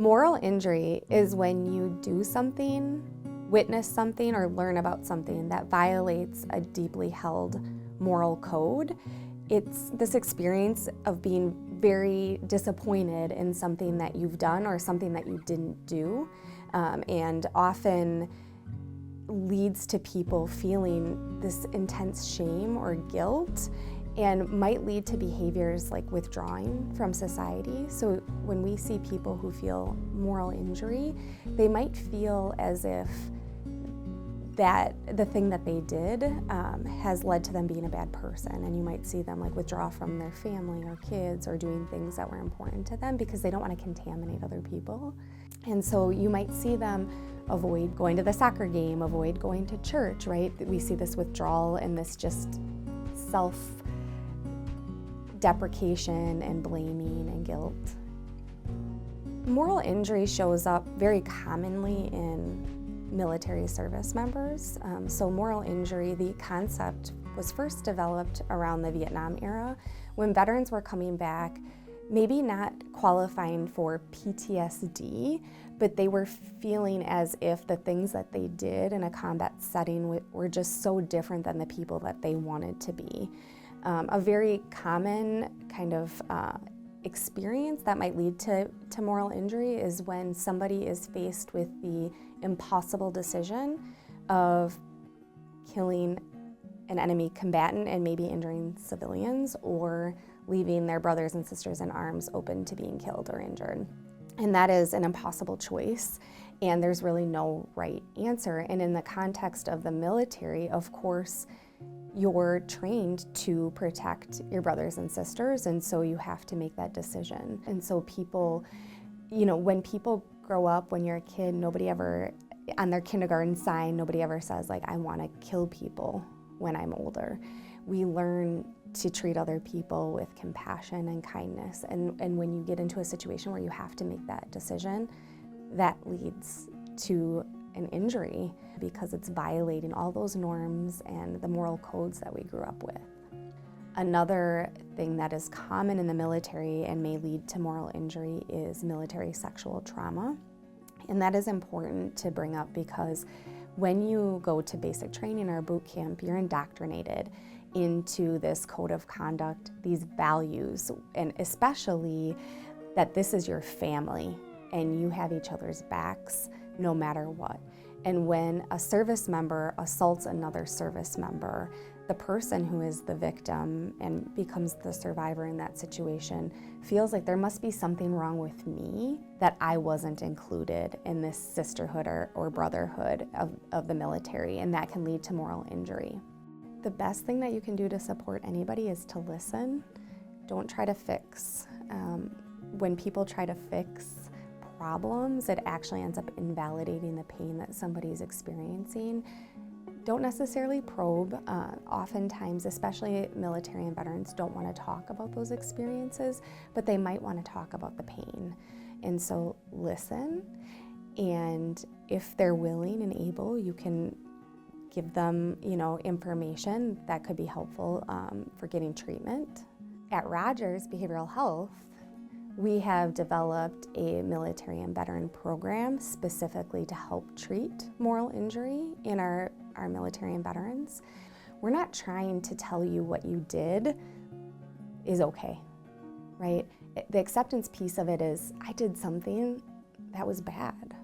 Moral injury is when you do something, witness something, or learn about something that violates a deeply held moral code. It's this experience of being very disappointed in something that you've done or something that you didn't do, and often leads to people feeling this intense shame or guilt, and might lead to behaviors like withdrawing from society. So when we see people who feel moral injury, they might feel as if that the thing that they did has led to them being a bad person, and you might see them like withdraw from their family or kids or doing things that were important to them because they don't want to contaminate other people. And so you might see them avoid going to the soccer game, avoid going to church, right? We see this withdrawal and this just self-deprecation and blaming and guilt. Moral injury shows up very commonly in military service members. So moral injury, the concept was first developed around the Vietnam era when veterans were coming back, maybe not qualifying for PTSD, but they were feeling as if the things that they did in a combat setting were just so different than the people that they wanted to be. A very common kind of experience that might lead to moral injury is when somebody is faced with the impossible decision of killing an enemy combatant and maybe injuring civilians, or leaving their brothers and sisters in arms open to being killed or injured. And that is an impossible choice, and there's really no right answer. And in the context of the military, of course, you're trained to protect your brothers and sisters, and so you have to make that decision. And so people, when people grow up, when you're a kid, nobody ever, on their kindergarten sign, nobody ever says like, I want to kill people when I'm older. We learn to treat other people with compassion and kindness. And when you get into a situation where you have to make that decision, that leads to an injury because it's violating all those norms and the moral codes that we grew up with. Another thing that is common in the military and may lead to moral injury is military sexual trauma. And that is important to bring up because when you go to basic training or boot camp, you're indoctrinated into this code of conduct, these values, and especially that this is your family and you have each other's backs no matter what. And when a service member assaults another service member, the person who is the victim and becomes the survivor in that situation feels like there must be something wrong with me that I wasn't included in this sisterhood or brotherhood of the military, and that can lead to moral injury. The best thing that you can do to support anybody is to listen. Don't try to fix. When people try to fix problems, it actually ends up invalidating the pain that somebody's experiencing. Don't necessarily probe. Oftentimes, especially military and veterans, don't want to talk about those experiences, but they might want to talk about the pain. And so listen, and if they're willing and able, you can give them, information that could be helpful for getting treatment. At Rogers Behavioral Health, we have developed a military and veteran program specifically to help treat moral injury in our military and veterans. We're not trying to tell you what you did is okay, right? The acceptance piece of it is, I did something that was bad.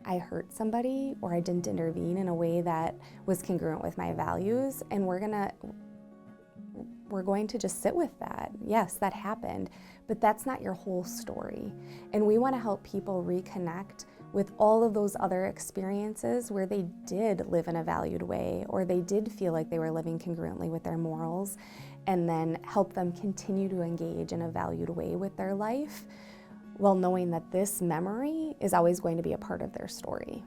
I hurt somebody, or I didn't intervene in a way that was congruent with my values, and we're going to just sit with that. Yes, that happened, but that's not your whole story. And we want to help people reconnect with all of those other experiences where they did live in a valued way, or they did feel like they were living congruently with their morals, and then help them continue to engage in a valued way with their life, while knowing that this memory is always going to be a part of their story.